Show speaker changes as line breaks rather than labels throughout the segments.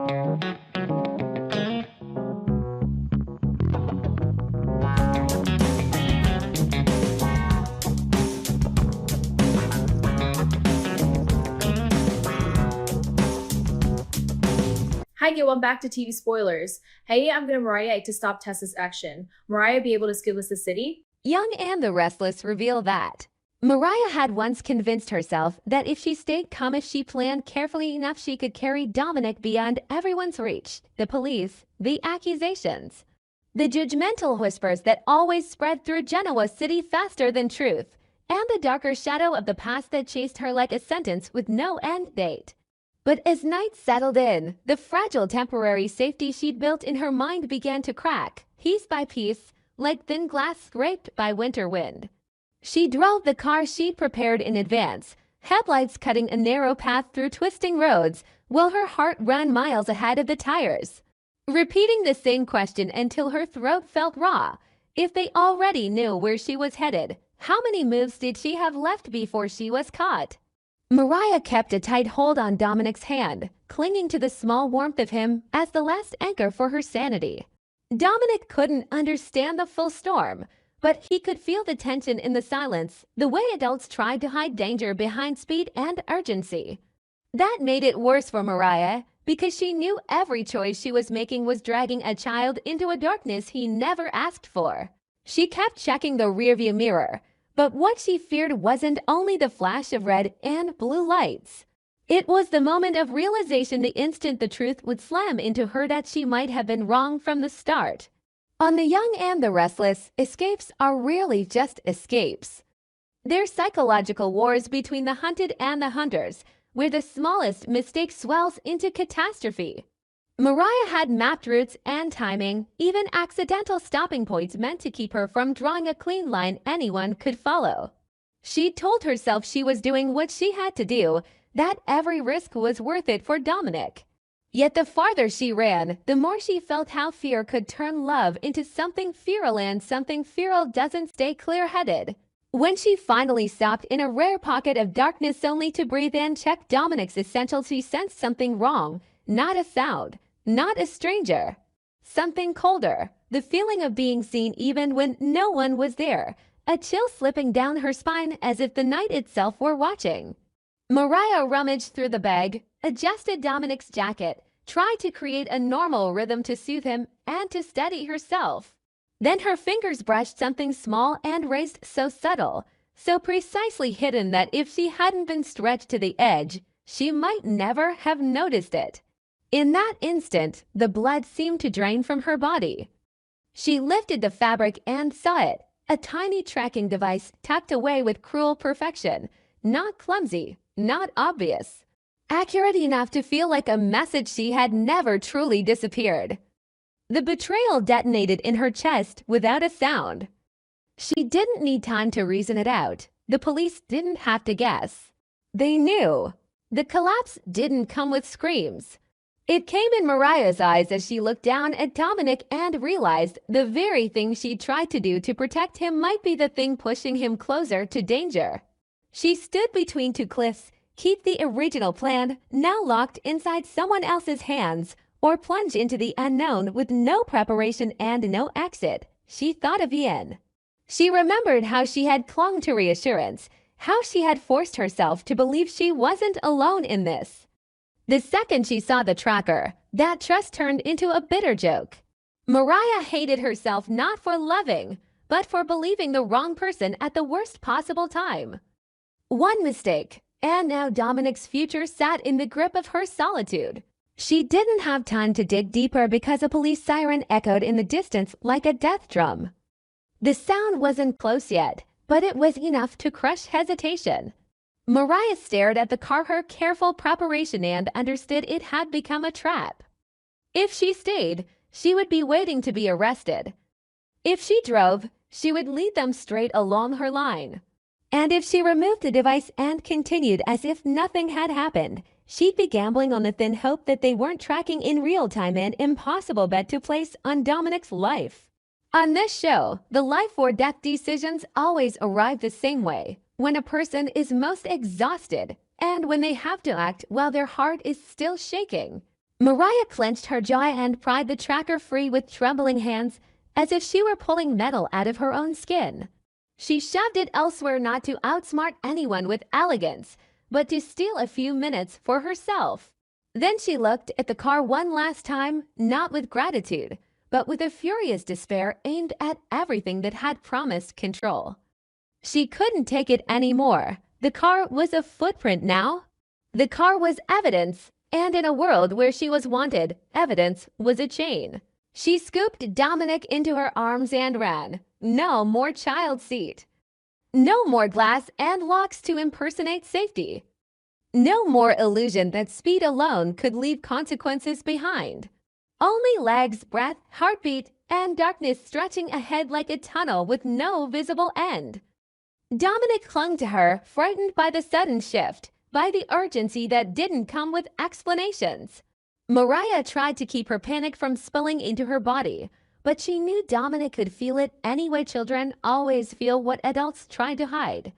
Hi, welcome back to TV Spoilers. Hey, I'm gonna Mariah to stop Tessa's action. Mariah be able to skip us the city?
Y&R the Restless reveal that Mariah had once convinced herself that if she stayed calm, if she planned carefully enough, she could carry Dominic beyond everyone's reach. The police, the accusations, the judgmental whispers that always spread through Genoa City faster than truth, and the darker shadow of the past that chased her like a sentence with no end date. But as night settled in, the fragile temporary safety she'd built in her mind began to crack, piece by piece, like thin glass scraped by winter wind. She drove the car she'd prepared in advance, headlights cutting a narrow path through twisting roads, while her heart ran miles ahead of the tires, repeating the same question until her throat felt raw. If they already knew where she was headed, how many moves did she have left before she was caught? Mariah kept a tight hold on Dominic's hand, clinging to the small warmth of him as the last anchor for her sanity. Dominic couldn't understand the full storm, but he could feel the tension in the silence, the way adults tried to hide danger behind speed and urgency. That made it worse for Mariah, because she knew every choice she was making was dragging a child into a darkness he never asked for. She kept checking the rearview mirror, but what she feared wasn't only the flash of red and blue lights. It was the moment of realization, the instant the truth would slam into her that she might have been wrong from the start. On the Y&R the Restless, escapes are rarely just escapes. They're psychological wars between the hunted and the hunters, where the smallest mistake swells into catastrophe. Mariah had mapped routes and timing, even accidental stopping points meant to keep her from drawing a clean line anyone could follow. She told herself she was doing what she had to do, that every risk was worth it for Dominic. Yet the farther she ran, the more she felt how fear could turn love into something feral, and something feral doesn't stay clear-headed. When she finally stopped in a rare pocket of darkness only to breathe and check Dominic's essentials, she sensed something wrong. Not a sound, not a stranger. Something colder, the feeling of being seen even when no one was there, a chill slipping down her spine as if the night itself were watching. Mariah rummaged through the bag, adjusted Dominic's jacket, tried to create a normal rhythm to soothe him and to steady herself. Then her fingers brushed something small and raised, so subtle, so precisely hidden that if she hadn't been stretched to the edge, she might never have noticed it. In that instant, the blood seemed to drain from her body. She lifted the fabric and saw it, a tiny tracking device tucked away with cruel perfection, not clumsy, not obvious, accurate enough to feel like a message. She had never truly disappeared. The betrayal detonated in her chest without a sound. She didn't need time to reason it out. The police didn't have to guess. They knew. The collapse didn't come with screams. It came in Mariah's eyes as she looked down at Dominic and realized the very thing she tried to do to protect him might be the thing pushing him closer to danger. She stood between two cliffs, keep the original plan now locked inside someone else's hands, or plunge into the unknown with no preparation and no exit. She thought of Ian. She remembered how she had clung to reassurance, how she had forced herself to believe she wasn't alone in this. The second she saw the tracker, that trust turned into a bitter joke. Mariah hated herself not for loving, but for believing the wrong person at the worst possible time. One mistake, and now Dominic's future sat in the grip of her solitude. She didn't have time to dig deeper because a police siren echoed in the distance like a death drum. The sound wasn't close yet, but it was enough to crush hesitation. Mariah stared at the car, her careful preparation, and understood it had become a trap. If she stayed, she would be waiting to be arrested. If she drove, she would lead them straight along her line. And if she removed the device and continued as if nothing had happened, she'd be gambling on the thin hope that they weren't tracking in real time, an impossible bet to place on Dominic's life. On this show, the life or death decisions always arrive the same way, when a person is most exhausted and when they have to act while their heart is still shaking. Mariah clenched her jaw and pried the tracker free with trembling hands, as if she were pulling metal out of her own skin. She shoved it elsewhere, not to outsmart anyone with elegance, but to steal a few minutes for herself. Then she looked at the car one last time, not with gratitude, but with a furious despair aimed at everything that had promised control. She couldn't take it anymore. The car was a footprint now. The car was evidence, and in a world where she was wanted, evidence was a chain. She scooped Dominic into her arms and ran. No more child seat. No more glass and locks to impersonate safety. No more illusion that speed alone could leave consequences behind. Only legs, breath, heartbeat, and darkness stretching ahead like a tunnel with no visible end. Dominic clung to her, frightened by the sudden shift, by the urgency that didn't come with explanations. Mariah tried to keep her panic from spilling into her body, but she knew Dominic could feel it anyway children always feel what adults try to hide.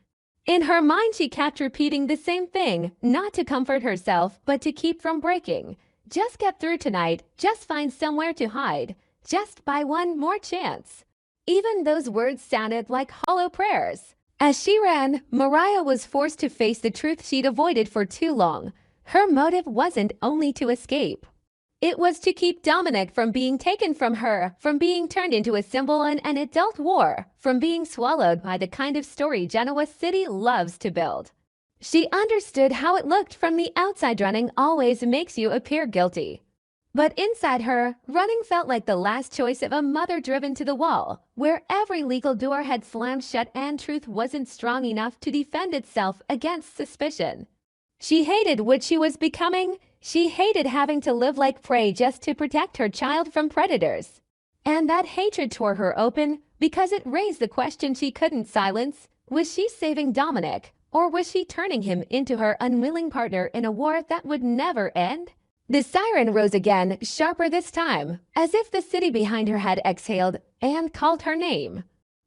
In her mind, she kept repeating the same thing, not to comfort herself, but to keep from breaking. Just get through tonight, just find somewhere to hide, just buy one more chance. Even those words sounded like hollow prayers. As she ran, Mariah was forced to face the truth she'd avoided for too long. Her motive wasn't only to escape. It was to keep Dominic from being taken from her, from being turned into a symbol in an adult war, from being swallowed by the kind of story Genoa City loves to build. She understood how it looked from the outside. Running always makes you appear guilty. But inside her, running felt like the last choice of a mother driven to the wall, where every legal door had slammed shut and truth wasn't strong enough to defend itself against suspicion. She hated what she was becoming. She hated having to live like prey just to protect her child from predators. And that hatred tore her open because it raised the question she couldn't silence. Was she saving Dominic, or was she turning him into her unwilling partner in a war that would never end? The siren rose again, sharper this time, as if the city behind her had exhaled and called her name.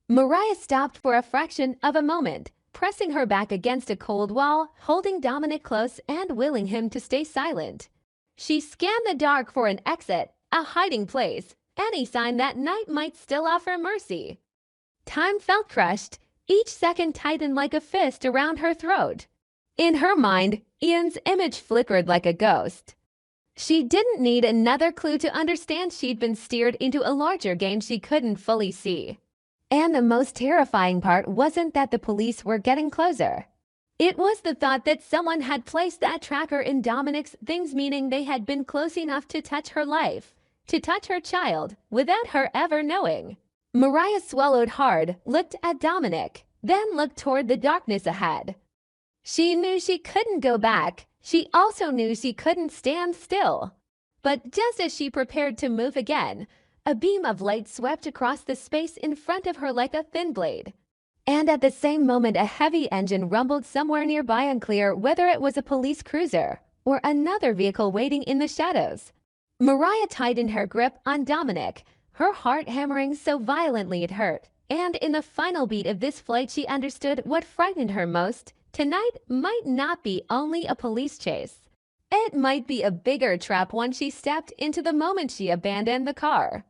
Mariah stopped for a fraction of a moment, pressing her back against a cold wall, holding Dominic close and willing him to stay silent. She scanned the dark for an exit, a hiding place, any sign that night might still offer mercy. Time felt crushed, each second tightened like a fist around her throat. In her mind, Ian's image flickered like a ghost. She didn't need another clue to understand she'd been steered into a larger game she couldn't fully see. And the most terrifying part wasn't that the police were getting closer. It was the thought that someone had placed that tracker in Dominic's things, meaning they had been close enough to touch her life, to touch her child, without her ever knowing. Mariah swallowed hard, looked at Dominic, then looked toward the darkness ahead. She knew she couldn't go back. She also knew she couldn't stand still. But just as she prepared to move again, a beam of light swept across the space in front of her like a thin blade. And at the same moment, a heavy engine rumbled somewhere nearby, unclear whether it was a police cruiser or another vehicle waiting in the shadows. Mariah tightened her grip on Dominic, her heart hammering so violently it hurt. And in the final beat of this flight, she understood what frightened her most. Tonight might not be only a police chase. It might be a bigger trap once she stepped into the moment she abandoned the car.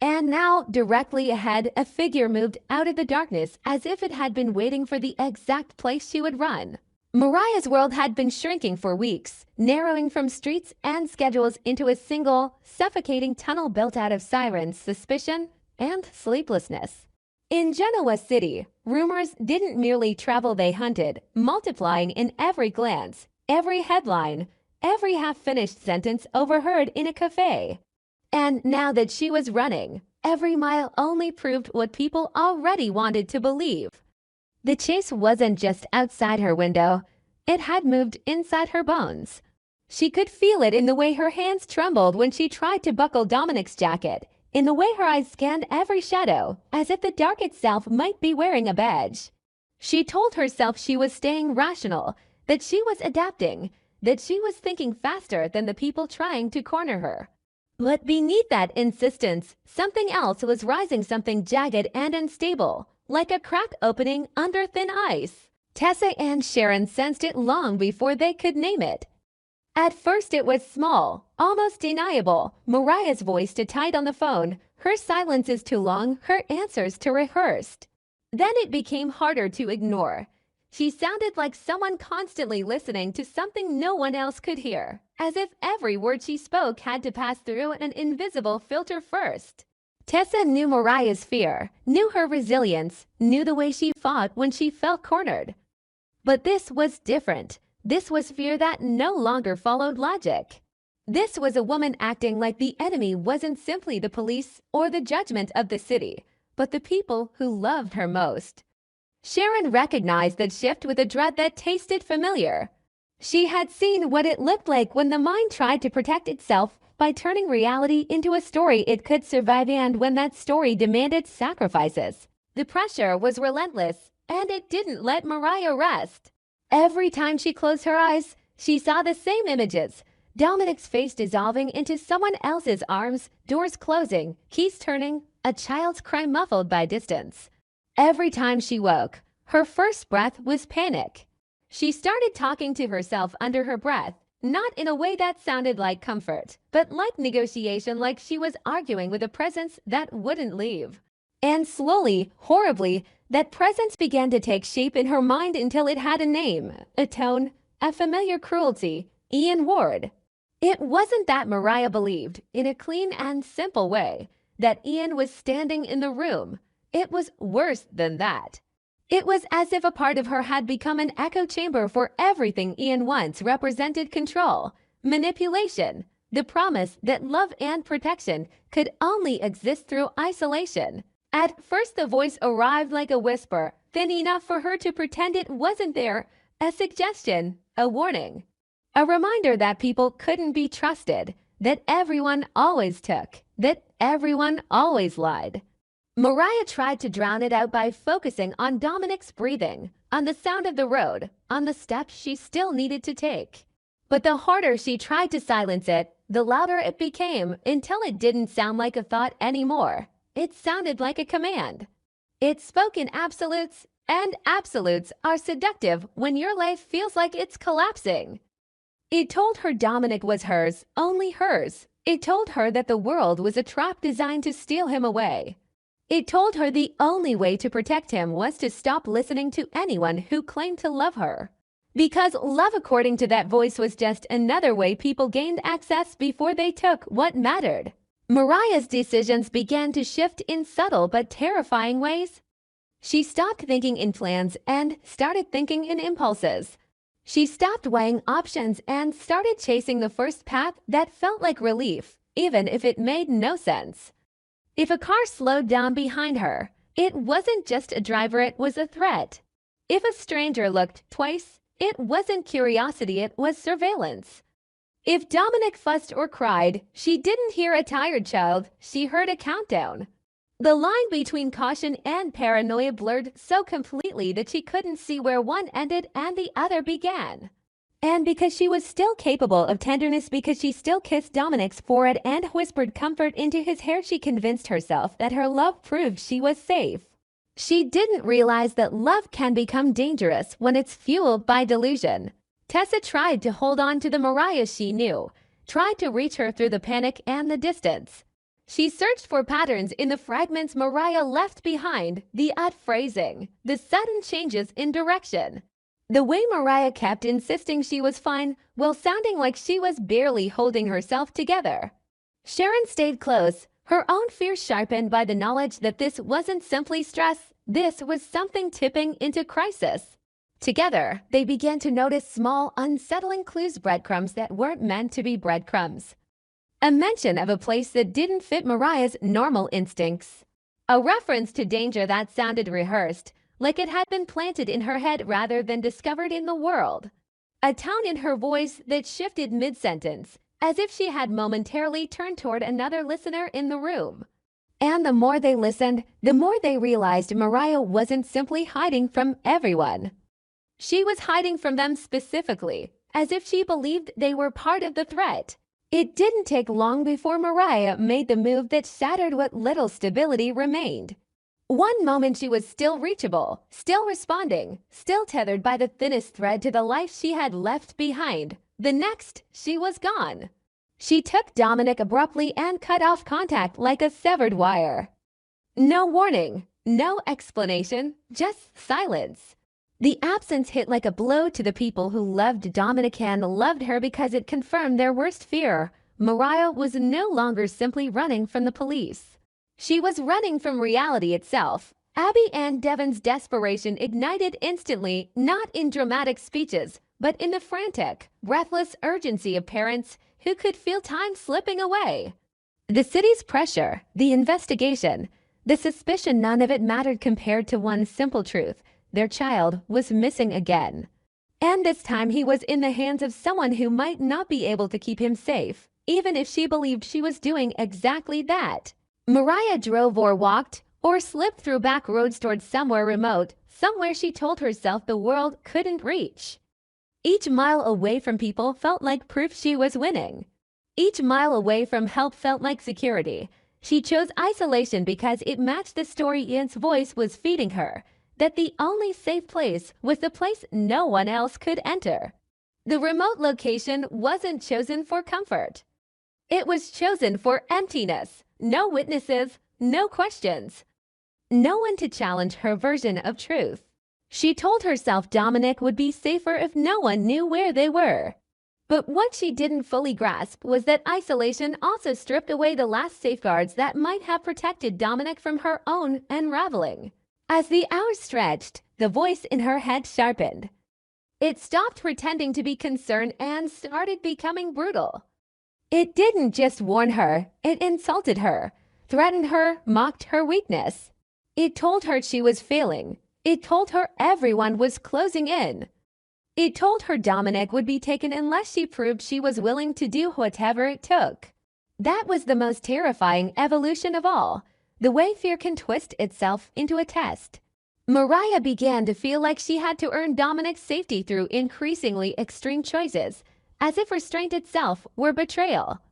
And now, directly ahead, a figure moved out of the darkness as if it had been waiting for the exact place she would run. Mariah's world had been shrinking for weeks, narrowing from streets and schedules into a single, suffocating tunnel built out of sirens, suspicion, and sleeplessness. In Genoa City, rumors didn't merely travel, they hunted, multiplying in every glance, every headline, every half-finished sentence overheard in a cafe. And now that she was running, every mile only proved what people already wanted to believe. The chase wasn't just outside her window, it had moved inside her bones. She could feel it in the way her hands trembled when she tried to buckle Dominic's jacket, in the way her eyes scanned every shadow, as if the dark itself might be wearing a badge. She told herself she was staying rational, that she was adapting, that she was thinking faster than the people trying to corner her. But beneath that insistence, something else was rising, something jagged and unstable, like a crack opening under thin ice. Tessa and Sharon sensed it long before they could name it. At first it was small, almost deniable. Mariah's voice too tight on the phone, her silences too long, her answers too rehearsed. Then it became harder to ignore. She sounded like someone constantly listening to something no one else could hear, as if every word she spoke had to pass through an invisible filter first. Tessa knew Mariah's fear, knew her resilience, knew the way she fought when she felt cornered. But this was different. This was fear that no longer followed logic. This was a woman acting like the enemy wasn't simply the police or the judgment of the city, but the people who loved her most. Sharon recognized that shift with a dread that tasted familiar. She had seen what it looked like when the mind tried to protect itself by turning reality into a story it could survive, and when that story demanded sacrifices. The pressure was relentless, and it didn't let Mariah rest. Every time she closed her eyes, she saw the same images. Dominic's face dissolving into someone else's arms, doors closing, keys turning, a child's cry muffled by distance. Every time she woke, her first breath was panic. She started talking to herself under her breath, not in a way that sounded like comfort, but like negotiation, like she was arguing with a presence that wouldn't leave. And slowly, horribly, that presence began to take shape in her mind until it had a name, a tone, a familiar cruelty: Ian Ward. It wasn't that Mariah believed, in a clean and simple way, that Ian was standing in the room. It was worse than that. It was as if a part of her had become an echo chamber for everything Ian once represented: control, manipulation, the promise that love and protection could only exist through isolation. At first the voice arrived like a whisper, thin enough for her to pretend it wasn't there, a suggestion, a warning. A reminder that people couldn't be trusted, that everyone always took, that everyone always lied. Mariah tried to drown it out by focusing on Dominic's breathing, on the sound of the road, on the steps she still needed to take. But the harder she tried to silence it, the louder it became, until it didn't sound like a thought anymore. It sounded like a command. It spoke in absolutes, and absolutes are seductive when your life feels like it's collapsing. It told her Dominic was hers, only hers. It told her that the world was a trap designed to steal him away. It told her the only way to protect him was to stop listening to anyone who claimed to love her. Because love, according to that voice, was just another way people gained access before they took what mattered. Mariah's decisions began to shift in subtle but terrifying ways. She stopped thinking in plans and started thinking in impulses. She stopped weighing options and started chasing the first path that felt like relief, even if it made no sense. If a car slowed down behind her, it wasn't just a driver, it was a threat. If a stranger looked twice, it wasn't curiosity, it was surveillance. If Dominic fussed or cried, she didn't hear a tired child, she heard a countdown. The line between caution and paranoia blurred so completely that she couldn't see where one ended and the other began. And because she was still capable of tenderness, because she still kissed Dominic's forehead and whispered comfort into his hair, she convinced herself that her love proved she was safe. She didn't realize that love can become dangerous when it's fueled by delusion. Tessa tried to hold on to the Mariah she knew, tried to reach her through the panic and the distance. She searched for patterns in the fragments Mariah left behind, the odd phrasing, the sudden changes in direction. The way Mariah kept insisting she was fine while sounding like she was barely holding herself together. Sharon stayed close, her own fears sharpened by the knowledge that this wasn't simply stress, this was something tipping into crisis. Together, they began to notice small, unsettling clues, breadcrumbs that weren't meant to be breadcrumbs. A mention of a place that didn't fit Mariah's normal instincts. A reference to danger that sounded rehearsed, like it had been planted in her head rather than discovered in the world. A tone in her voice that shifted mid-sentence, as if she had momentarily turned toward another listener in the room. And the more they listened, the more they realized Mariah wasn't simply hiding from everyone. She was hiding from them specifically, as if she believed they were part of the threat. It didn't take long before Mariah made the move that shattered what little stability remained. One moment she was still reachable, still responding, still tethered by the thinnest thread to the life she had left behind. The next, she was gone. She took Dominic abruptly and cut off contact like a severed wire. No warning, no explanation, just silence. The absence hit like a blow to the people who loved Dominic and loved her because it confirmed their worst fear. Mariah was no longer simply running from the police. She was running from reality itself. Abby and Devon's desperation ignited instantly, not in dramatic speeches, but in the frantic, breathless urgency of parents who could feel time slipping away. The city's pressure, the investigation, the suspicion, none of it mattered compared to one simple truth. Their child was missing again. And this time he was in the hands of someone who might not be able to keep him safe, even if she believed she was doing exactly that. Mariah drove or walked or slipped through back roads towards somewhere remote, somewhere she told herself the world couldn't reach. Each mile away from people felt like proof she was winning. Each mile away from help felt like security. She chose isolation because it matched the story Ian's voice was feeding her, that the only safe place was the place no one else could enter. The remote location wasn't chosen for comfort. It was chosen for emptiness. No witnesses, no questions. No one to challenge her version of truth. She told herself Dominic would be safer if no one knew where they were. But what she didn't fully grasp was that isolation also stripped away the last safeguards that might have protected Dominic from her own unraveling. As the hours stretched, the voice in her head sharpened. It stopped pretending to be concerned and started becoming brutal. It didn't just warn her, it insulted her, threatened her, mocked her weakness. It told her she was failing. It told her everyone was closing in. It told her Dominic would be taken unless she proved she was willing to do whatever it took. That was the most terrifying evolution of all, the way fear can twist itself into a test. Mariah began to feel like she had to earn Dominic's safety through increasingly extreme choices, as if restraint itself were betrayal.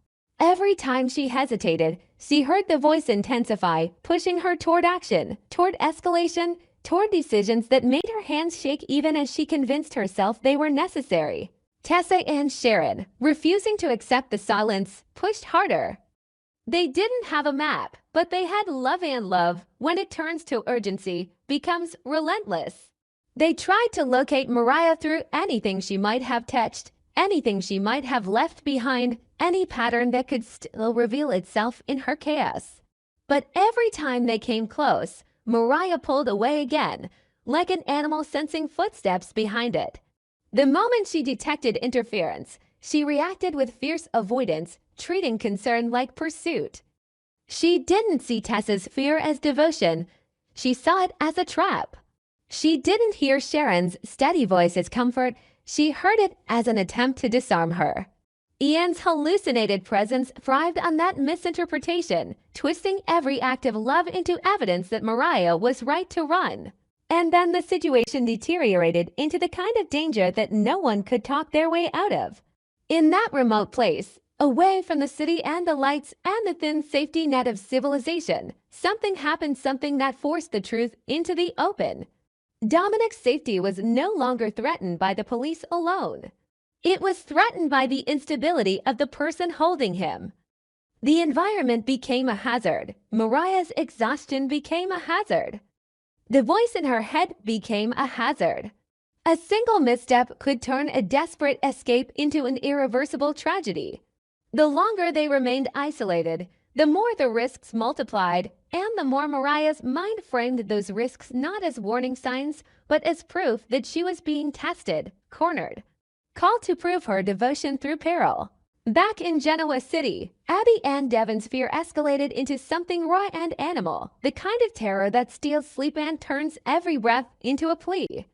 Every time she hesitated, she heard the voice intensify, pushing her toward action, toward escalation, toward decisions that made her hands shake even as she convinced herself they were necessary. Tessa and Sharon, refusing to accept the silence, pushed harder. They didn't have a map, but they had love, and love, when it turns to urgency, becomes relentless. They tried to locate Mariah through anything she might have touched, anything she might have left behind, any pattern that could still reveal itself in her chaos. But every time they came close, Mariah pulled away again, like an animal sensing footsteps behind it. The moment she detected interference, she reacted with fierce avoidance, treating concern like pursuit. She didn't see Tessa's fear as devotion. She saw it as a trap. She didn't hear Sharon's steady voice as comfort. She heard it as an attempt to disarm her. Ian's hallucinated presence thrived on that misinterpretation, twisting every act of love into evidence that Mariah was right to run. And then the situation deteriorated into the kind of danger that no one could talk their way out of. In that remote place, away from the city and the lights and the thin safety net of civilization, something happened, something that forced the truth into the open. Dominic's safety was no longer threatened by the police alone. It was threatened by the instability of the person holding him. The environment became a hazard. Mariah's exhaustion became a hazard. The voice in her head became a hazard. A single misstep could turn a desperate escape into an irreversible tragedy. The longer they remained isolated, the more the risks multiplied, and the more Mariah's mind framed those risks not as warning signs, but as proof that she was being tested, cornered, called to prove her devotion through peril. Back in Genoa City, Abby and Devon's fear escalated into something raw and animal, the kind of terror that steals sleep and turns every breath into a plea.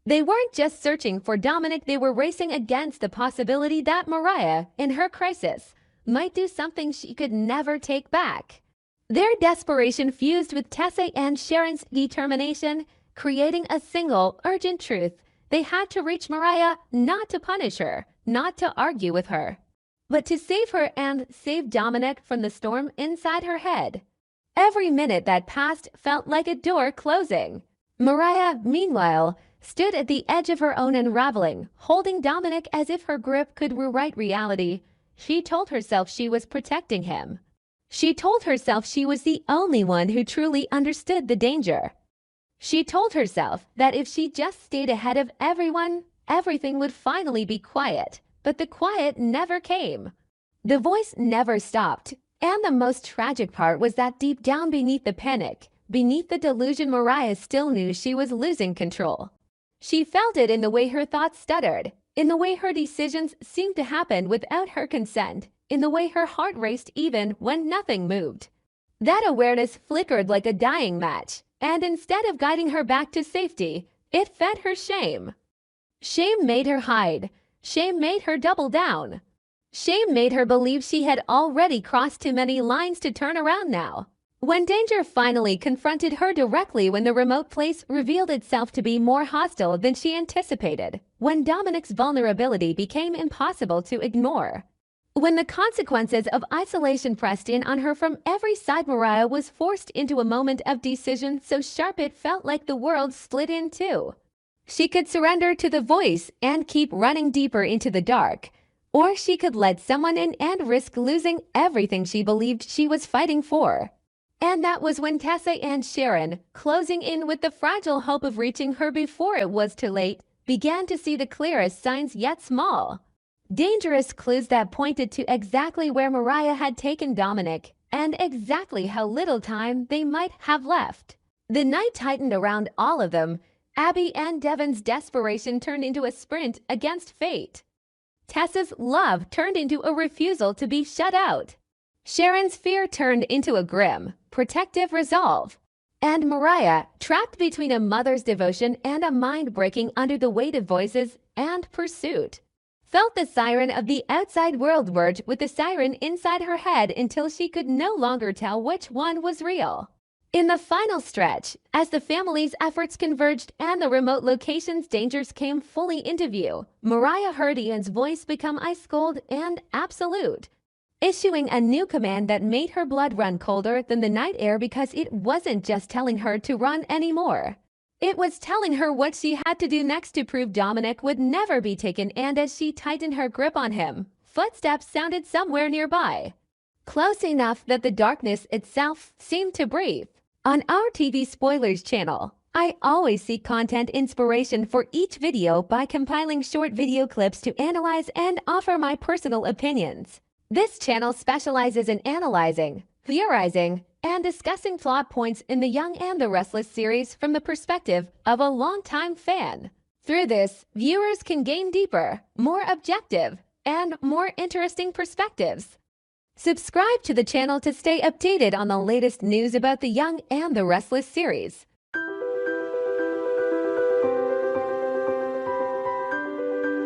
They weren't just searching for Dominic, they were racing against the possibility that Mariah, in her crisis, might do something she could never take back. Their desperation fused with Tessa and Sharon's determination, creating a single, urgent truth. They had to reach Mariah, not to punish her, not to argue with her, but to save her and save Dominic from the storm inside her head. Every minute that passed felt like a door closing. Mariah, meanwhile, stood at the edge of her own unraveling, holding Dominic as if her grip could rewrite reality. She told herself she was protecting him. She told herself she was the only one who truly understood the danger. She told herself that if she just stayed ahead of everyone, everything would finally be quiet. But the quiet never came. The voice never stopped. And the most tragic part was that deep down beneath the panic, beneath the delusion, Mariah still knew she was losing control. She felt it in the way her thoughts stuttered, in the way her decisions seemed to happen without her consent, in the way her heart raced even when nothing moved. That awareness flickered like a dying match, and instead of guiding her back to safety, it fed her shame. Shame made her hide. Shame made her double down. Shame made her believe she had already crossed too many lines to turn around now. When danger finally confronted her directly, when the remote place revealed itself to be more hostile than she anticipated, when Dominic's vulnerability became impossible to ignore, when the consequences of isolation pressed in on her from every side, Mariah was forced into a moment of decision so sharp it felt like the world split in two. She could surrender to the voice and keep running deeper into the dark, or she could let someone in and risk losing everything she believed she was fighting for. And that was when Tessa and Sharon, closing in with the fragile hope of reaching her before it was too late, began to see the clearest signs, yet small, dangerous clues that pointed to exactly where Mariah had taken Dominic and exactly how little time they might have left. The night tightened around all of them. Abby and Devon's desperation turned into a sprint against fate. Tessa's love turned into a refusal to be shut out. Sharon's fear turned into a grim, protective resolve. And Mariah, trapped between a mother's devotion and a mind breaking under the weight of voices and pursuit, felt the siren of the outside world merge with the siren inside her head until she could no longer tell which one was real. In the final stretch, as the family's efforts converged and the remote location's dangers came fully into view, Mariah heard Ian's voice become ice cold and absolute, issuing a new command that made her blood run colder than the night air, because it wasn't just telling her to run anymore. It was telling her what she had to do next to prove Dominic would never be taken. And as she tightened her grip on him, footsteps sounded somewhere nearby, close enough that the darkness itself seemed to breathe. On our TV Spoilers channel, I always seek content inspiration for each video by compiling short video clips to analyze and offer my personal opinions. This channel specializes in analyzing, theorizing, and discussing plot points in the Young and the Restless series from the perspective of a longtime fan. Through this, viewers can gain deeper, more objective, and more interesting perspectives. Subscribe to the channel to stay updated on the latest news about the Young and the Restless series.